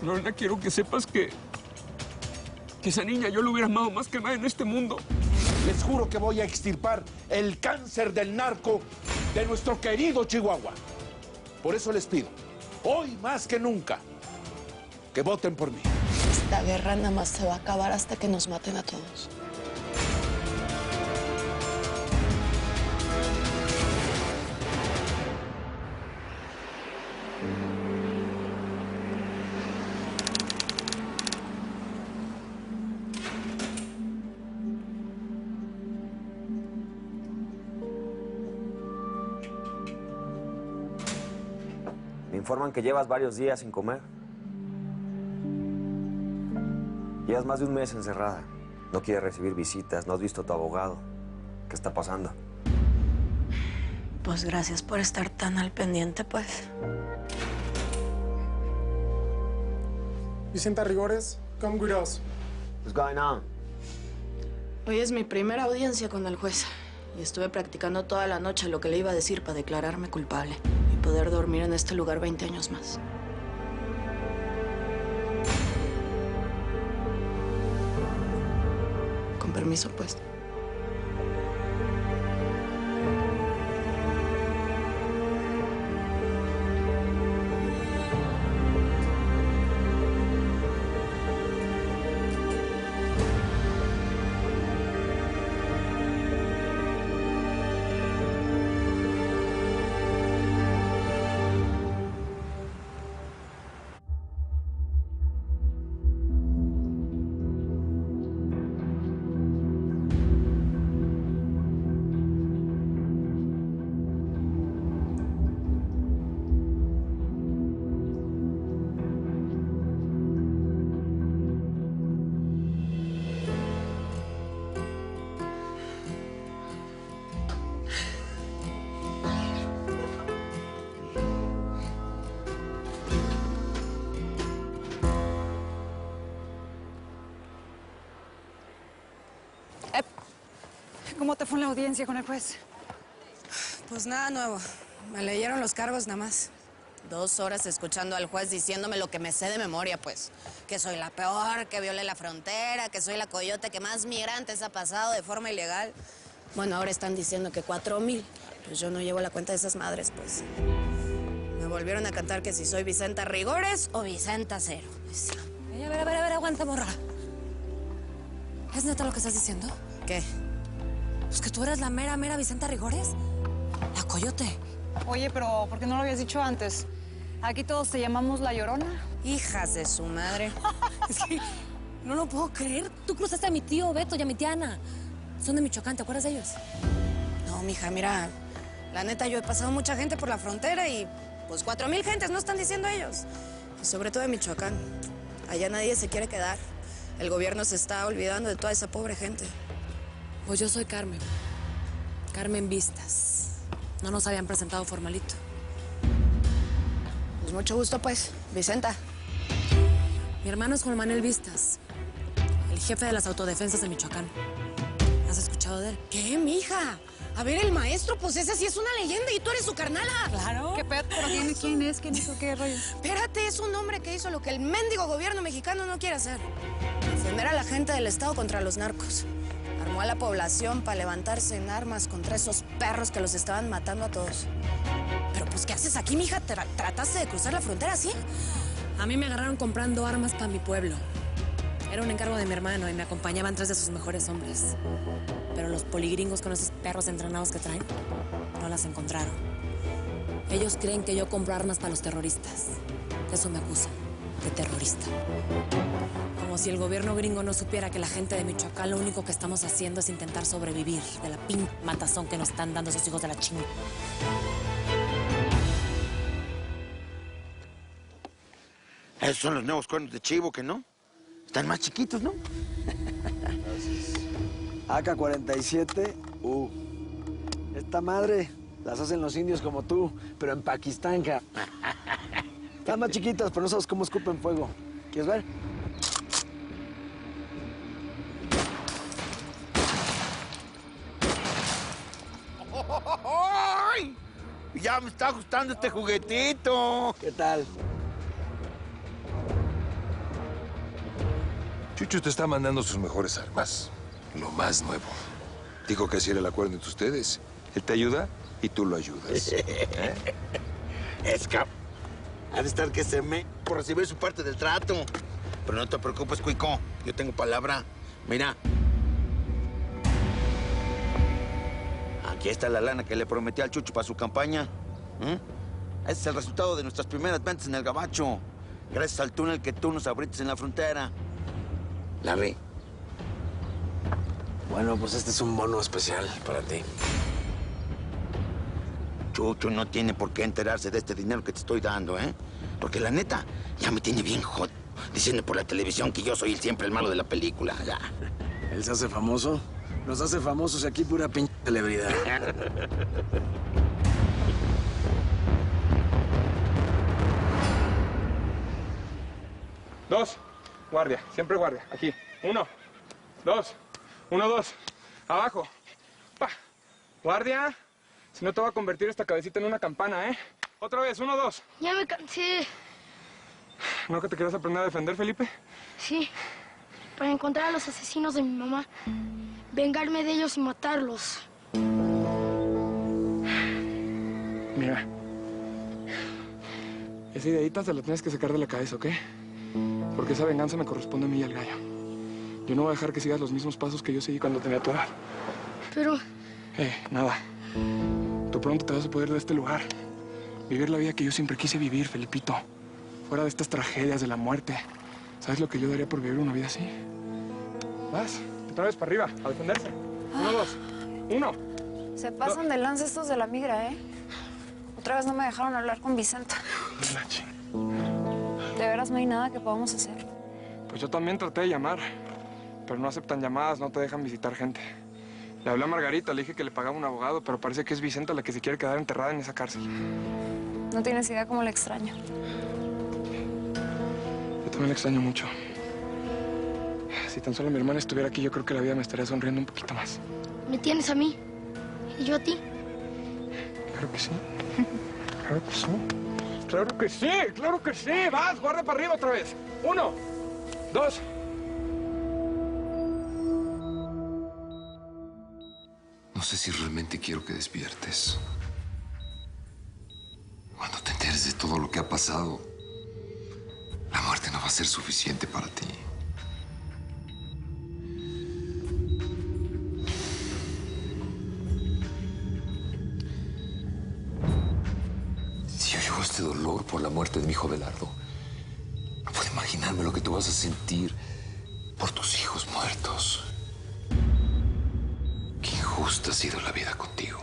Lorena, quiero que sepas que esa niña yo la hubiera amado más que nada en este mundo. Les juro que voy a extirpar el cáncer del narco de nuestro querido Chihuahua. Por eso les pido, hoy más que nunca, que voten por mí. Esta guerra nada más se va a acabar hasta que nos maten a todos. Me informan que llevas varios días sin comer. Llevas más de un mes encerrada. No quieres recibir visitas, no has visto a tu abogado. ¿Qué está pasando? Pues gracias por estar tan al pendiente, pues. Vicenta Rigores, come with us. What's going on? Hoy es mi primera audiencia con el juez. Y estuve practicando toda la noche lo que le iba a decir para declararme culpable. Y poder dormir en este lugar 20 años más. Con permiso, pues. ¿Cómo te fue en la audiencia con el juez? Pues nada nuevo. Me leyeron los cargos nada más. 2 horas escuchando al juez diciéndome lo que me sé de memoria, pues. Que soy la peor, que violé la frontera, que soy la coyote que más migrantes ha pasado de forma ilegal. Bueno, ahora están diciendo que 4,000. Pues yo no llevo la cuenta de esas madres, pues. Me volvieron a cantar que si soy Vicenta Rigores o Vicenta Cero. Pues. A ver, aguanta, morra. ¿Es neta lo que estás diciendo? ¿Qué? Pues que tú eres la mera Vicenta Rigores. La coyote. Oye, pero ¿por qué no lo habías dicho antes? Aquí todos te llamamos La Llorona. Hijas de su madre. Es que no lo puedo creer. Tú cruzaste a mi tío Beto y a mi tía Ana. Son de Michoacán, ¿te acuerdas de ellos? No, mija, mira. La neta, yo he pasado mucha gente por la frontera y pues 4,000 gentes, ¿no están diciendo ellos? Y sobre todo de Michoacán. Allá nadie se quiere quedar. El gobierno se está olvidando de toda esa pobre gente. Pues yo soy Carmen. Carmen Vistas. No nos habían presentado formalito. Pues mucho gusto, pues, Vicenta. Mi hermano es Juan Manuel Vistas, el jefe de las autodefensas de Michoacán. ¿Has escuchado de él? ¿Qué, mija? A ver, el maestro, pues ese sí es una leyenda y tú eres su carnala. Claro. ¿Qué pedo? ¿Pero quién es? ¿Quién hizo qué rollo? Espérate, es un hombre que hizo lo que el mendigo gobierno mexicano no quiere hacer. Defender a la gente del Estado contra los narcos. Armó a la población para levantarse en armas contra esos perros que los estaban matando a todos. Pero pues, ¿qué haces aquí, mija? ¿Trataste de cruzar la frontera así? A mí me agarraron comprando armas para mi pueblo. Era un encargo de mi hermano y me acompañaban 3 de sus mejores hombres. Pero los poligringos con esos perros entrenados que traen, no las encontraron. Ellos creen que yo compro armas para los terroristas. Eso me acusan, de terrorista. Como si el gobierno gringo no supiera que la gente de Michoacán lo único que estamos haciendo es intentar sobrevivir de la matazón que nos están dando esos hijos de la chinga. Esos son los nuevos cuernos de chivo, ¿que no? Están más chiquitos, ¿no? AK-47, Esta madre las hacen los indios como tú, pero en Pakistán, ja. Están más chiquitas, pero no sabes cómo escupen fuego. ¿Quieres ver? ¡Ay! Ya me está gustando este juguetito. ¿Qué tal? Chucho te está mandando sus mejores armas. Lo más nuevo. Dijo que así era el acuerdo entre ustedes. Él te ayuda y tú lo ayudas. Escap. Ha de estar que se me por recibir su parte del trato. Pero no te preocupes, Cuico. Yo tengo palabra. Mira. Aquí está la lana que le prometí al Chucho para su campaña. Ese es el resultado de nuestras primeras ventas en el Gabacho. Gracias al túnel que tú nos abriste en la frontera. Larry. Bueno, pues este es un bono especial para ti. Chucho no tiene por qué enterarse de este dinero que te estoy dando, ¿eh? Porque la neta, ya me tiene bien jodido, diciendo por la televisión que yo soy siempre el malo de la película, ya. Él se hace famoso. Nos hace famosos y aquí pura pinche celebridad. Dos. Guardia. Siempre guardia. Aquí. 1, 2. 1, 2. Abajo. Pa. Guardia. Si no te va a convertir esta cabecita en una campana, ¿eh? Otra vez. 1, 2. Ya me cansé. ¿No que te quieras aprender a defender, Felipe? Sí. Para encontrar a los asesinos de mi mamá. Vengarme de ellos y matarlos. Mira. Esa ideita se la tienes que sacar de la cabeza, ¿ok? Porque esa venganza me corresponde a mí y al gallo. Yo no voy a dejar que sigas los mismos pasos que yo seguí cuando tenía tu edad. Pero... Nada. Tú pronto te vas a poder de este lugar. Vivir la vida que yo siempre quise vivir, Felipito. Fuera de estas tragedias de la muerte. ¿Sabes lo que yo daría por vivir una vida así? Vas, otra vez para arriba, a defenderse. 1, 2, 1. Se pasan de lanza estos de la migra, ¿eh? Otra vez no me dejaron hablar con Vicenta. De veras no hay nada que podamos hacer. Pues yo también traté de llamar, pero no aceptan llamadas, no te dejan visitar gente. Le hablé a Margarita, le dije que le pagaba un abogado, pero parece que es Vicenta la que se quiere quedar enterrada en esa cárcel. No tienes idea cómo le extraño. Yo también la extraño mucho. Si tan solo mi hermana estuviera aquí, yo creo que la vida me estaría sonriendo un poquito más. Me tienes a mí. Y yo a ti. Claro que sí. Claro que sí. ¡Claro que sí! ¡Claro que sí! ¡Vas! ¡Guarda para arriba otra vez! 1, 2. No sé si realmente quiero que despiertes. Cuando te enteres de todo lo que ha pasado, la muerte no va a ser suficiente para ti. Si yo llevo este dolor por la muerte de mi hijo Belardo, no puedo imaginarme lo que tú vas a sentir por tus hijos muertos. Qué injusta ha sido la vida contigo.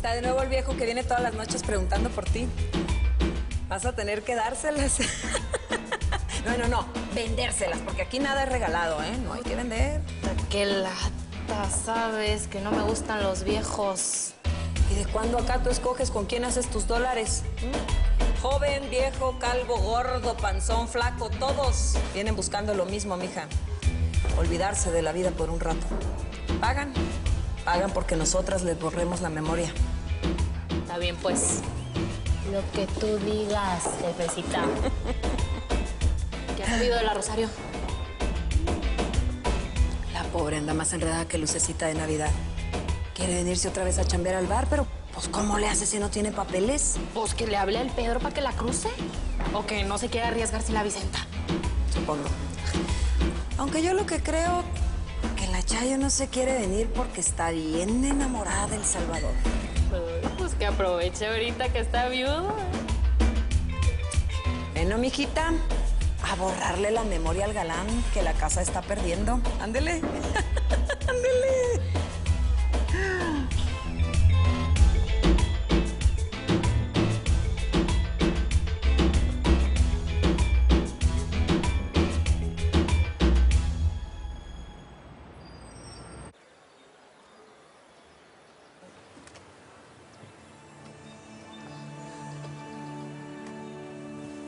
De nuevo el viejo que viene todas las noches preguntando por ti. Vas a tener que dárselas. No, vendérselas, porque aquí nada es regalado, ¿eh? No hay que vender. Qué lata, sabes, que no me gustan los viejos. ¿Y de cuándo acá tú escoges con quién haces tus dólares? Joven, viejo, calvo, gordo, panzón, flaco, todos vienen buscando lo mismo, mija. Olvidarse de la vida por un rato. Pagan porque nosotras les borremos la memoria. Está bien, pues. Lo que tú digas, jefecita. ¿Qué has sabido de la Rosario? La pobre anda más enredada que lucecita de Navidad. Quiere venirse otra vez a chambear al bar, pero pues ¿cómo le hace si no tiene papeles? Pues que le hable al Pedro para que la cruce. O que no se quiera arriesgar sin la Vicenta. Supongo. Aunque yo lo que creo que la Chayo no se quiere venir porque está bien enamorada del Salvador. Pues que aproveche ahorita que está viudo. Bueno, mijita, a borrarle la memoria al galán que la casa está perdiendo. Ándele. Ándele.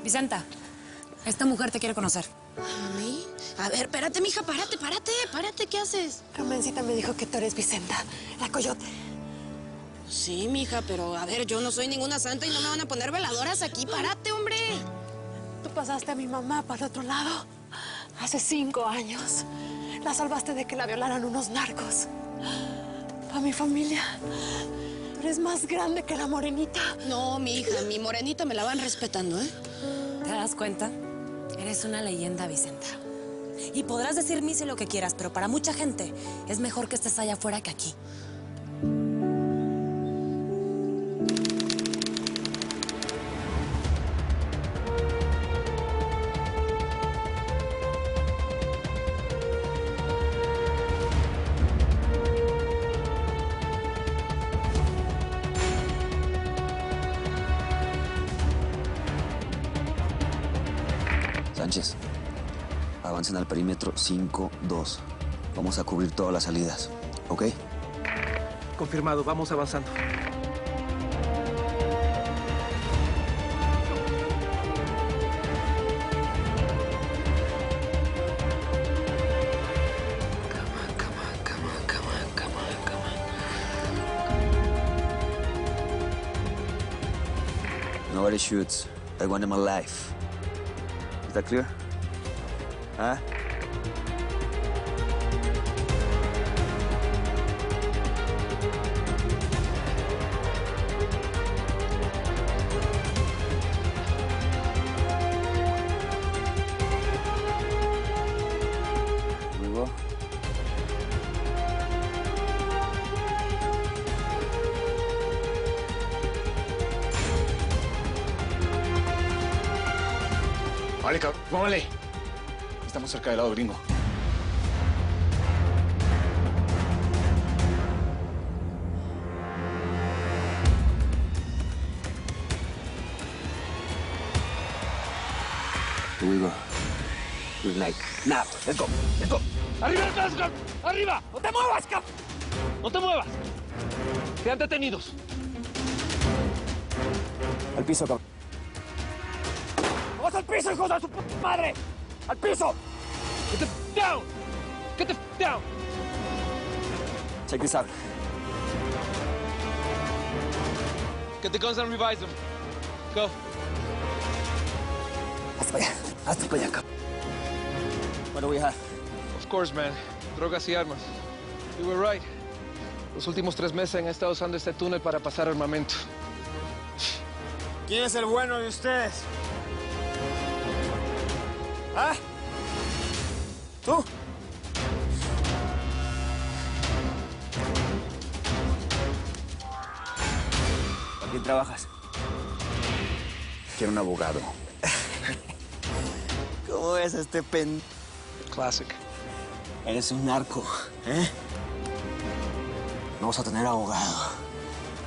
Vicenta, esta mujer te quiere conocer. ¿A mí? A ver, espérate, mija, párate. ¿Qué haces? Carmencita me dijo que tú eres Vicenta, la coyote. Sí, mija, pero a ver, yo no soy ninguna santa y no me van a poner veladoras aquí. Párate, hombre. Tú pasaste a mi mamá para el otro lado hace 5 años. La salvaste de que la violaran unos narcos. Para mi familia, eres más grande que la morenita. No, mi hija, mi morenita me la van respetando, ¿eh? ¿Te das cuenta? Eres una leyenda, Vicenta. Y podrás decir misa lo que quieras, pero para mucha gente es mejor que estés allá afuera que aquí. Sánchez, avancen al perímetro 5-2. Vamos a cubrir todas las salidas, ¿ok? Confirmado, vamos avanzando. Nobody shoots. I want them alive. Is that clear? Huh? Here we go. Vale, cabrón, póngale. Estamos cerca del lado gringo. Here we go. Green light. Now, let's go. Let's go. ¡Arriba, Glasgow! ¡Arriba! ¡No te muevas, cap! ¡No te muevas! Quedan detenidos. Al piso, cabrón. ¡Vamos al piso, hijos de su puta madre! ¡Al piso! Get the f down! Get the f down! Check this out. Get the guns and revise them. Go. Hasta para allá, cabrón. What do we have? Of course, man. Drogas y armas. You were right. Los últimos 3 meses han estado usando este túnel para pasar armamento. ¿Quién es el bueno de ustedes? ¿Ah? ¿Tú? ¿Para quién trabajas? Quiero un abogado. ¿Cómo ves a este pen...? Classic. Eres un narco, ¿eh? No vas a tener abogado.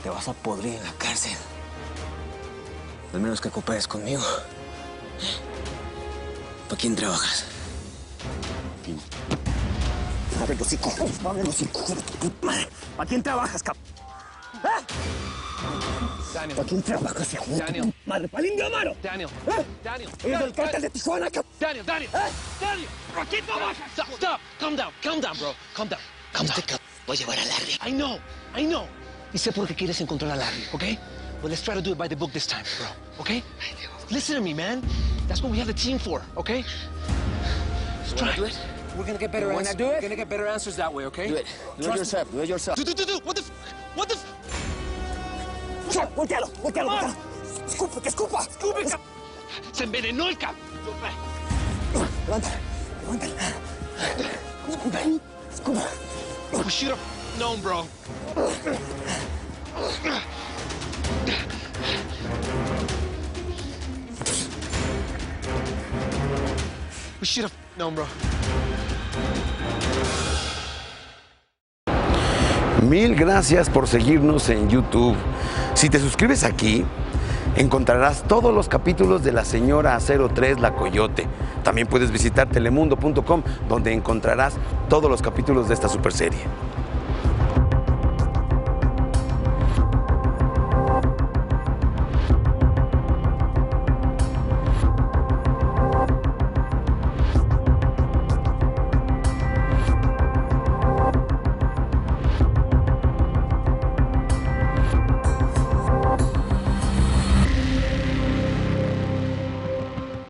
Te vas a podrir en la cárcel. Al menos que cooperes conmigo. ¿Para quién trabajas? Abre los hocico. Abre los hocico. Madre. ¿Para quién trabajas, cap? ¿Eh? Daniel. ¿Para quién trabajas, hijo? Daniel. Madre, ¿para el indio Amaro? Daniel. ¿Eh? Daniel. Eres del cártel de Tijuana, cap. Daniel. Daniel. Daniel. ¿Para quién trabajas? Stop. Calm down, bro. Calm down. Voy a llevar a Larry. I know. Y sé por qué quieres encontrar a Larry, ¿okay? But let's try to do it by the book this time, bro, okay? Listen to me, man. That's what we have the team for, okay? Let's try. Do it? We're gonna get better answers. We're gonna get better answers that way, okay? Do it. Do it yourself. Do it yourself. Do. What the Voltealo. Escupe, que escupa. cap. Se envenenó el cap. Levántalo. Escupa. We should have known, bro. We should have known, bro. Mil gracias por seguirnos en YouTube. Si te suscribes aquí, encontrarás todos los capítulos de La Señora 03, La Coyote. También puedes visitar telemundo.com, donde encontrarás todos los capítulos de esta superserie.